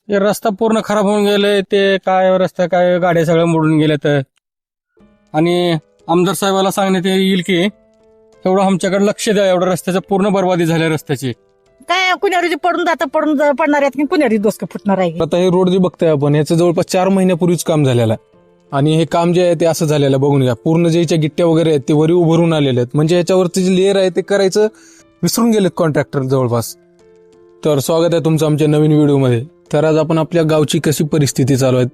हे रस्ता पूर्ण खराब होऊन गेले. ते काय रस्ता काय गाड्या सगळ्या मोडून गेल्यात. आणि आमदार साहेबाला सांगण्यात येईल की एवढं आमच्याकडे लक्ष द्या. एवढं रस्त्याचं पूर्ण बर्बादी झाली रस्त्याची. काय कुणारी पडून जाता पडणार आहेत की कुणारी डोसकं फुटणार आहे. आता हे रोड जे बघताय आपण याचं जवळपास 4 महिन्यापूर्वीच काम झालेलं आहे. आणि हे काम जे आहे ते असं झालेलं आहे, बघून घ्या. पूर्ण जे याच्या गिट्ट्या वगैरे आहेत ते वरी उभरून आलेले आहेत. म्हणजे याच्यावरती जे लेअर आहे ते करायचं विसरून गेलेत कॉन्ट्रॅक्टर जवळपास. तर स्वागत आहे तुमचं आमच्या नवीन व्हिडिओमध्ये. तर आज आपण आपल्या गावची कशी परिस्थिती चालू आहे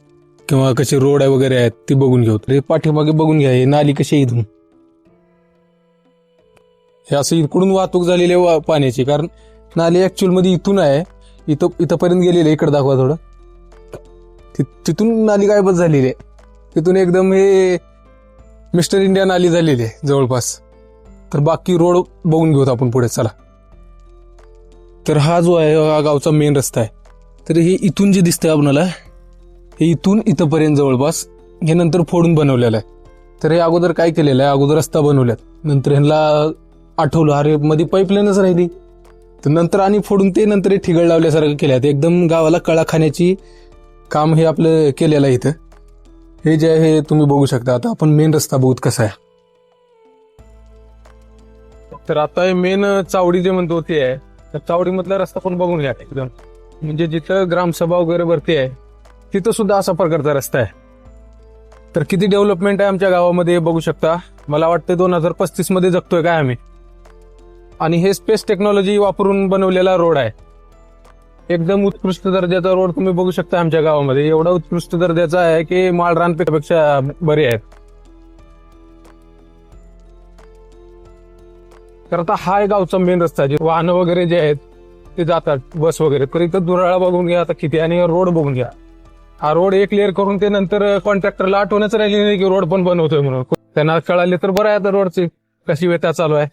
किंवा कशी रोड आहे वगैरे आहेत ती बघून घेऊ. तर हे पाठीमागे बघून घ्या, हे नाली कशी आहे इथून. हे असं इकडून वाहतूक झालेली आहे पाण्याची, कारण नाली ऍक्च्युअल मध्ये इथून आहे, इथंपर्यंत गेलेली आहे. इकडे दाखवा थोडं. तिथून नाली गायबच झालेली आहे. तिथून एकदम हे मिस्टर इंडिया नाली झालेली आहे जवळपास. तर बाकी रोड बघून घेऊत आपण पुढे, चला. तर हा जो आहे हा गावचा मेन रस्ता आहे. तर हे इथून जे दिसतंय आपल्याला, हे इथून इथंपर्यंत जवळपास हे नंतर फोडून बनवलेलं आहे. तर हे अगोदर काय केलेलं आहे, अगोदर रस्ता बनवल्यात, नंतर ह्यांना आठवलं अरे मध्ये पाईपलाईनच राहिली, तर नंतर आणि फोडून ते नंतर हे ठिगळ लावल्यासारखं केलं. एकदम गावाला कळा खाण्याची काम हे आपलं केलेलं आहे इथं. हे जे आहे तुम्ही बघू शकता. आता आपण मेन रस्ता बघूत कसा आहे. तर आता हे मेन चावडी जे म्हणतो ते आहे. तर चावडीमधला रस्ता पण बघून घ्या एकदम. म्हणजे जिथं ग्रामसभा वगैरे भरती आहे तिथं सुद्धा असा प्रकारचा रस्ता आहे. तर किती डेव्हलपमेंट आहे आमच्या गावामध्ये बघू शकता. मला वाटतं 2035 मध्ये जगतोय काय आम्ही. आणि हे स्पेस टेक्नॉलॉजी वापरून बनवलेला रोड आहे. एकदम उत्कृष्ट दर्जाचा रोड तुम्ही बघू शकता आमच्या गावामध्ये. एवढा उत्कृष्ट दर्जाचा आहे की माळरानपेक्षा बरे आहेत. तर आता हा आहे गावचा मेन रस्ता, जे वाहनं वगैरे जे आहेत ते जातात, बस वगैरे. तर इथं दुराळा बघून घ्या आता किती, आणि रोड बघून घ्या. हा रोड एक क्लिअर करून ते नंतर कॉन्ट्रॅक्टरला आठवणच राहिली नाही की रोड पण बनवतोय म्हणून. त्यांना कळाले तर बरं आहे आता रोडची कशी व्यथा चालू आहे.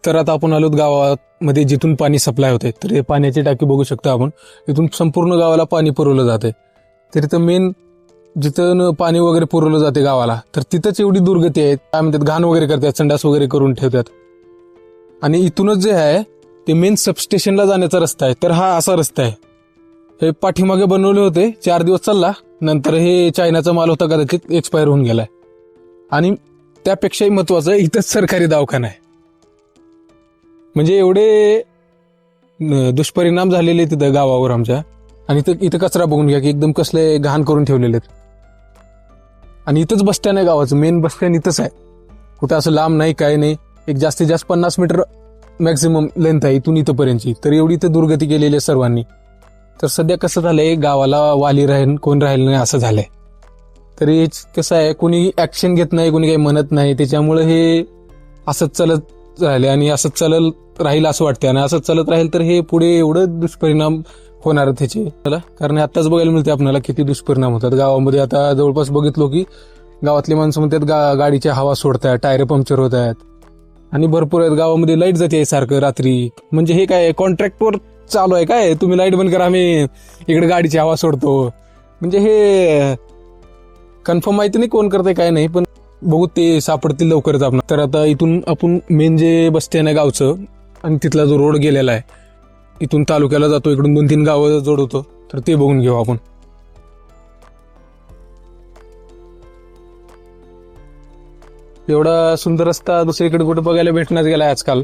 तर आता आपण आलोत गावामध्ये जिथून पाणी सप्लाय होते. तर हे पाण्याची टाकी बघू शकता आपण. इथून संपूर्ण गावाला पाणी पुरवलं जाते. तर इथं मेन जिथं पाणी वगैरे पुरवलं जाते गावाला, तर तिथंच एवढी दुर्गती आहे. काय म्हणतात, घाण वगैरे करतात, संडास वगैरे करून ठेवतात. आणि इथूनच जे आहे ते मेन सबस्टेशनला जाण्याचा रस्ता आहे. तर हा असा रस्ता आहे. हे पाठीमागे बनवले होते, 4 दिवस चालला, नंतर हे चायनाचा माल होता कदाचित एक्सपायर होऊन गेलाय. आणि त्यापेक्षाही महत्वाचं इथंच सरकारी दवाखाना आहे. म्हणजे एवढे दुष्परिणाम झालेले तिथं गावावर आमच्या. आणि इथं कचरा बघून घ्या की एकदम कसले घाण करून ठेवलेले आहेत. आणि इथंच बस स्टँड आहे गावाचं, मेन बस स्टँड इथंच आहे. कुठं असं लांब नाही, काय नाही. एक जास्तीत जास्त 50 मीटर मॅक्झिमम लेंथ आहे इथून इथंपर्यंतची. तर एवढी इथं दुर्गती केलेली आहे सर्वांनी. तर सध्या कसं झालंय, गावाला वाली राहील कोण राहील नाही असं झालंय. तर हे कसं आहे, कोणी ऍक्शन घेत नाही, कोणी काही म्हणत नाही. त्याच्यामुळे हे असंच चालत राहिले आणि असंच चालत राहील असं वाटतं. आणि असंच चालत राहील तर हे पुढे एवढं दुष्परिणाम होणार त्याचे. कारण आताच बघायला मिळते आपल्याला किती दुष्परिणाम होतात गावामध्ये. आता जवळपास बघितलो की गावातली माणसं म्हणतात गाडीच्या हवा सोडतात, टायर पंक्चर होत आहेत. आणि भरपूर आहेत गावामध्ये. लाईट जाते सारखं रात्री. म्हणजे हे काय कॉन्ट्रॅक्टवर चालू आहे काय, तुम्ही लाईट बंद करा, आम्ही इकडे गाडीची हवा सोडतो. म्हणजे हे कन्फर्म माहिती नाही कोण करतंय काय नाही, पण बघू ते सापडतील लवकरच आपण. तर आता इथून आपण मेन जे बस स्टँड आहे गावचं आणि तिथला जो रोड गेलेला आहे, इथून तालुक्याला जातो, इकडून 2-3 गावं जोडवतो. तर ते बघून घेऊ आपण. एवढा सुंदर रस्ता दुसरीकडे कुठे बघायला भेटण्यात गेलाय आजकाल.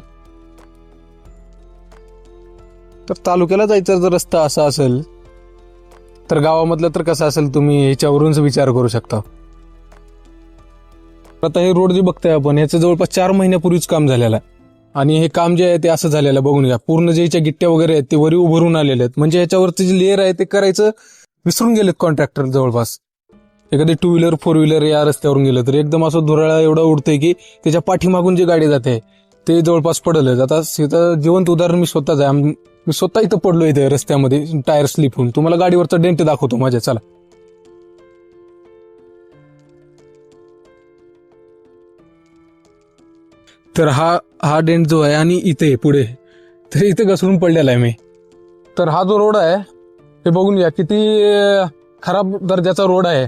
तर तालुक्याला जायचा जर रस्ता असा असेल तर गावामधलं तर कसं असेल तुम्ही ह्याच्यावरूनच विचार करू शकता. आता हे रोड जे बघताय आपण याचं जवळपास 4 महिन्यापूर्वीच काम झालेलं आहे. आणि हे काम जे आहे ते असं झालेलं आहे, बघून घ्या. पूर्ण जे याच्या गिट्ट्या वगैरे आहेत ते वरी उभरून आलेले आहेत. म्हणजे याच्यावरती जे लेअर आहे ते करायचं विसरून गेलेत कॉन्ट्रॅक्टर जवळपास. एखादी 2 व्हीलर 4 व्हीलर या रस्त्यावरून गेलं तर एकदम असं धुराळा एवढं उडतंय की त्याच्या पाठीमागून जे गाडी जाते ते जवळपास पडलंच. आता इथं जिवंत उदाहरण मी स्वतःच आहे. मी स्वतः इथं पडलो इथे रस्त्यामध्ये, टायर स्लिप होऊन. तुम्हाला गाडीवरचा डेंट दाखवतो माझ्या, चला. तर हा डेंट जो आहे आणि इथे पुढे तर इथे घसरून पडलेला आहे मी. तर हा जो रोड आहे हे बघून घ्या किती खराब दर्जाचा रोड आहे.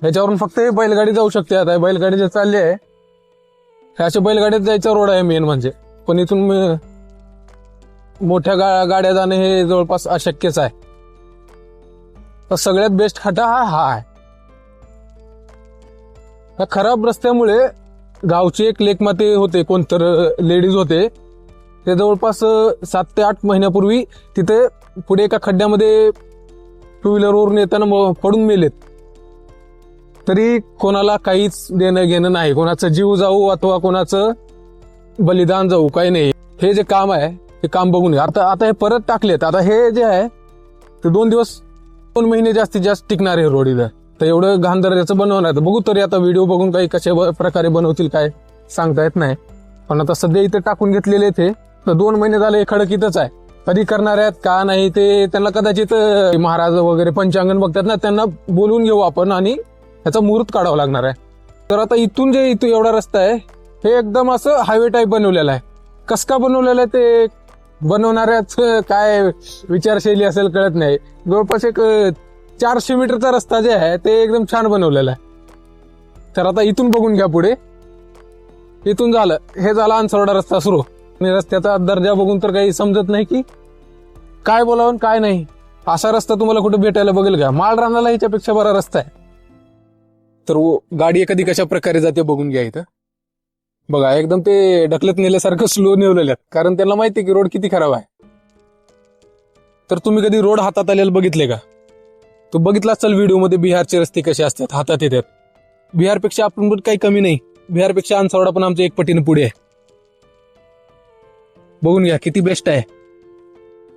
ह्याच्यावरून फक्त बैलगाडी जाऊ शकते. आता बैलगाडी जे चालली आहे, ह्या अशा बैलगाडीत जायचा रोड आहे मेन म्हणजे. पण इथून मोठ्या गाड्या जाणं हे जवळपास अशक्यच आहे. तर सगळ्यात बेस्ट खड्डा हा आहे. या खराब रस्त्यामुळे गावचे एक लेखमाते होते, कोणतर लेडीज होते, ते जवळपास 7 ते 8 महिन्यापूर्वी तिथे पुढे एका खड्ड्यामध्ये टू व्हीलरवरून येताना पडून मेलेत. तरी कोणाला काहीच देणं घेणं नाही, कोणाचं जीव जाऊ अथवा कोणाचं बलिदान जाऊ, काही नाही. हे जे काम आहे ते काम बघून आता हे परत टाकलेत. आता हे जे आहे ते 2 महिने जास्तीत जास्त टिकणार आहे रोड इथं. तर एवढं घाण दर्जाचं बनवणार आहे. बघू तरी आता व्हिडिओ बघून काही कशा प्रकारे बनवतील काय सांगता येत नाही. पण आता सध्या इथे टाकून घेतलेले ते 2 महिने झाले, हे खडक इथंच आहे. कधी करणार आहेत का नाही ते त्यांना कदाचित महाराज वगैरे पंचांगण बघतात ना, त्यांना बोलवून घेऊ आपण आणि ह्याचा मुहूर्त काढावा लागणार आहे. तर आता इथून एवढा रस्ता आहे हे एकदम असं हायवे टाईप बनवलेला आहे. कस का बनवलेलं आहे ते बनवणाऱ्याच काय विचारशैली असेल कळत नाही. जवळपास एक 400 मीटरचा रस्ता जे आहे ते एकदम छान बनवलेला आहे. तर आता इथून बघून घ्या पुढे. इथून झालं, हे झाला अनसरडा रस्ता सुरू. आणि रस्त्याचा दर्जा बघून तर काही समजत नाही की काय बोलावं काय नाही. असा रस्ता तुम्हाला कुठे भेटायला बघेल का? माळ रानाला ह्याच्यापेक्षा बरा रस्ता आहे. तर गाडी एखादी कशा प्रकारे जाते बघून घ्या. इथं बघा एकदम ते ढकलत नेल्यासारखं स्लो नेवलेलं आहे, कारण त्यांना माहिती आहे की रोड किती खराब आहे. तर तुम्ही कधी रोड हातात आलेला बघितले का? तो बघितला असाल व्हिडिओमध्ये बिहारचे रस्ते कसे असतात, हातात येतात. बिहारपेक्षा आपण पण काही कमी नाही. बिहारपेक्षा अनसरडा पण आमच्या 1 पटीने पुढे आहे. बघून घ्या किती बेस्ट आहे.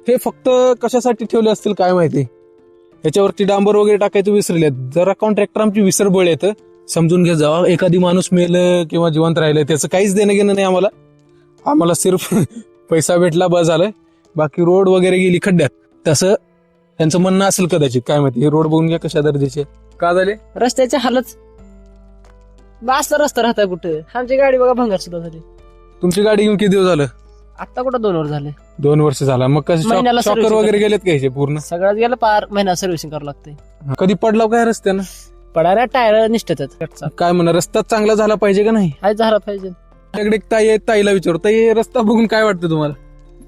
हे फक्त कशासाठी ठेवले असतील काय माहिती. याच्यावरती डांबर वगैरे टाकायचं विसरले. जरा कॉन्ट्रॅक्टर आमची विसरबळ येतं, समजून घ्या. जावा एखादी माणूस मेलं किंवा जिवंत राहिलं त्याचं काहीच देणं घेणं नाही आम्हाला सिर्फ पैसा भेटला बस झालं. बाकी रोड वगैरे गेली खड्ड्यात, तसं त्यांचं म्हणणं असेल कदाचित, काय माहिती. हे रोड बघून घ्या कशा दर्जाचे का झाले. रस्त्याचे हालच असला रस्ता राहता कुठे. आमची गाडी बघा भंगार सुद्धा झाली. तुमची गाडी घेऊन किती दिवस झालं? आता कुठं 2 वर्ष झाले. 2 वर्ष झाला. मग महिन्याला कसं शॉकर servicing वगैरे गेलेत का ह्याचे पूर्ण? सगळ्यात गेलं पार महिना सर्व्हिसिंग करावं लागते. कधी पडला काय रस्त्यानं? पडायला टायर निष्ठतात. काय म्हणा, रस्ता चांगला झाला पाहिजे का नाही? हाय झाला पाहिजे. माझ्याकडे एक ताई आहे, ताईला विचारू. ताई, रस्ता बघून काय वाटतं तुम्हाला?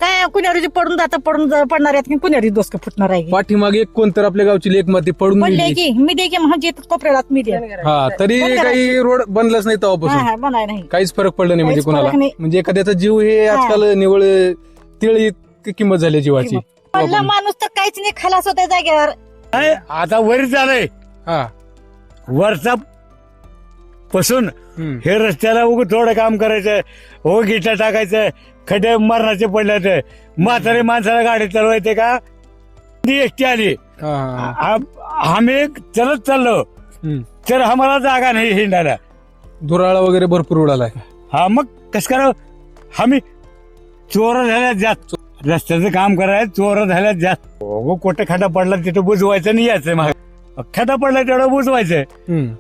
काय कुण्यावरची पडून पडणार आहेत की कुण्यावरी दोस्त फुटणार आहे. पाठीमागे एक कोणतर आपल्या गावची लेखमाती पडून पडले गेली. की मीडिया की म्हणजे कोपऱ्यात मीडिया हा, तरी काही रोड बनलाच नाही तेव्हापासून. बनाय नाही. काहीच फरक पडला नाही म्हणजे काहीच फरक कुणाला. नाही. म्हणजे एखाद्याचा जीव हे आजकाल निवळ तिळ इतकी किंमत झाली जीवाची. पडला माणूस तर काहीच नाही, खलास होत्या जागेवर. आता वरी झालंय. हा, वरचा पासून हे रस्त्याला उगं थोडं काम करायचं, हो गिटा टाकायचं, खड्डे मरणाचे पडले. म्हातारे माणसाला गाडी चालवायचे का? ती एकटी आली, आम्ही चलत चाललो तर आम्हाला जागा नाही हिंडायला. धुराळा वगैरे भरपूर उडालाय. हा, मग कसं करावं? आम्ही चोर झाल्यात जास्त. रस्त्याचं काम करायचं, चोर झाल्यात जास्त. हो, कुठे खड्डा पडला तिथं बुजवायचं नाही यायचं. मग खड्डा पडला तेवढं बुजवायचं,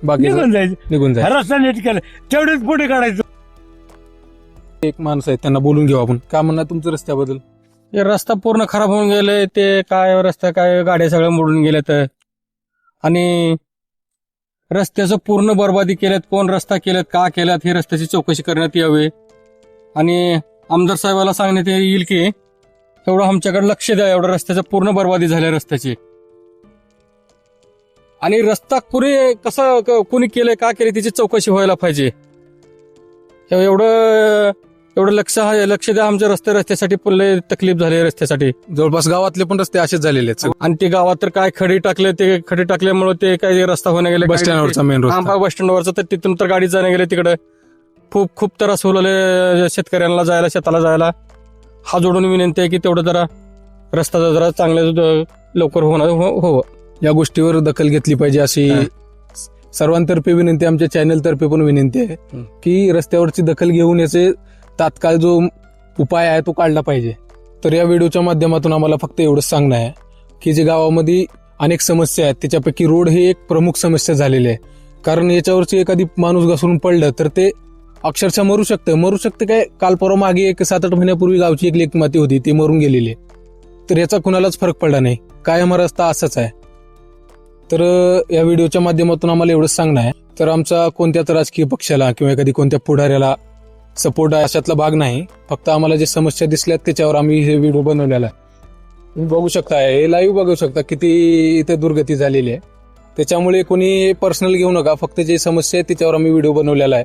बाकी निघून निघून जायचं. रस्ता नीट केलं तेवढेच पुढे काढायचं. एक माणूस आहे, त्यांना बोलून घेऊ आपण. काय म्हणणार तुमचं रस्त्याबद्दल? हे रस्ता पूर्ण खराब होऊन गेले. ते काय रस्ता काय गाड्या सगळ्या मोडून गेल्यात आणि रस्त्याचं पूर्ण बरबादी केल्यात. कोण रस्ता केल्यात, का केल्यात, ही रस्त्याची चौकशी करण्यात यावी. आणि आमदार साहेबाला सांगण्यात येईल की एवढं आमच्याकडे लक्ष द्या. एवढं रस्त्याचं पूर्ण बरबादी झाली रस्त्याची. आणि रस्ता कुणी केलंय, का केले, त्याची चौकशी व्हायला पाहिजे. एवढं लक्ष द्या. आमच्या रस्त्यासाठी पुढे तकलीफ झाली रस्त्यासाठी. जवळपास गावातले पण रस्ते असेच झालेले आहेत. आणि ते गावात तर काय खडी टाकल्यामुळे ते काही रस्ता होण्या गेले. बस स्टँडवरचा मेन रस्ता. बस स्टँडवरचा, तर तिथून तर गाडी जाण्या गेले तिकडे. खूप त्रास होले शेतकऱ्यांना जायला, शेताला जायला. हा जोडून विनंती आहे की तेवढं जरा रस्ता जरा चांगल्या लवकर होवं. या गोष्टीवर दखल घेतली पाहिजे अशी सर्वांतर्फे विनंती, आमच्या चॅनलतर्फे पण विनंती आहे की रस्त्यावरची दखल घेऊन याचे तात्काळ जो उपाय आहे तो काढला पाहिजे. तर या व्हिडिओच्या माध्यमातून आम्हाला फक्त एवढंच सांगणं आहे की जे गावामध्ये अनेक समस्या आहेत त्याच्यापैकी रोड ही एक प्रमुख समस्या झालेली आहे. कारण याच्यावरची एखादी माणूस घसरून पडलं तर ते अक्षरशः मरू शकते काय. काल परवा मागे एक 7-8 महिन्यापूर्वी गावची एक लेखमाती होती, ती मरून गेलेली आहे. तर याचा कुणालाच फरक पडला नाही. कायम रस्ता असाच आहे. तर या व्हिडिओच्या माध्यमातून आम्हाला एवढंच सांगणं आहे. तर आमचा कोणत्याच राजकीय पक्षाला किंवा एखादी कोणत्या पुढाऱ्याला सपोर्ट अशातला भाग नाही. फक्त आम्हाला जे समस्या दिसल्यात त्याच्यावर आम्ही हे व्हिडिओ बनवलेला आहे. तुम्ही बघू शकता, हे लाईव्ह बघू शकता किती इथे दुर्गती झालेली आहे. त्याच्यामुळे कोणी पर्सनल घेऊ नका, फक्त जे समस्या आहे त्याच्यावर आम्ही व्हिडिओ बनवलेला आहे.